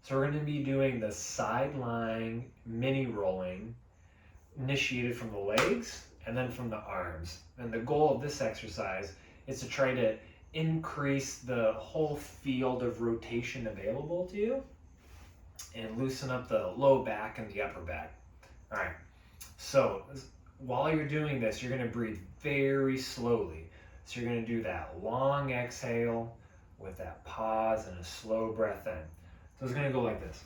So we're going to be doing the side lying mini rolling initiated from the legs and then from the arms. And the goal of this exercise is to try to increase the whole field of rotation available to you and loosen up the low back and the upper back. All right, so while you're doing this, you're going to breathe very slowly. So you're going to do that long exhale with that pause and a slow breath in. So it's going to go like this.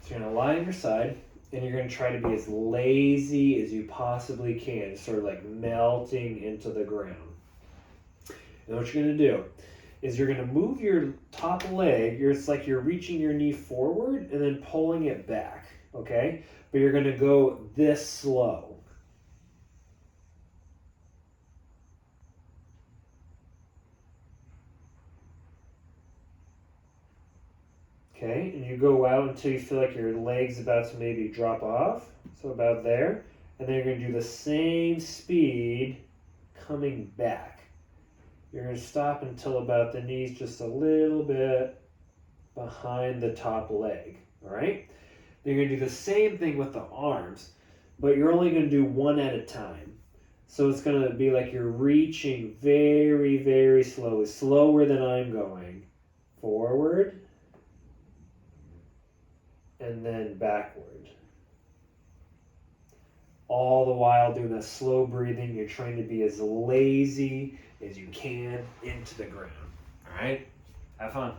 So you're going to lie on your side, and you're going to try to be as lazy as you possibly can, sort of like melting into the ground. And what you're going to do is you're going to move your top leg. It's like you're reaching your knee forward and then pulling it back, okay? But you're going to go this slow. Okay, and you go out until you feel like your leg's about to maybe drop off. So about there. And then you're going to do the same speed coming back. You're going to stop until about the knees just a little bit behind the top leg. All right? Then you're going to do the same thing with the arms, but you're only going to do one at a time. So it's going to be like you're reaching very, very slowly, slower than I'm going. Forward. And then backward. All the while doing that slow breathing, you're trying to be as lazy as you can into the ground. All right? Have fun.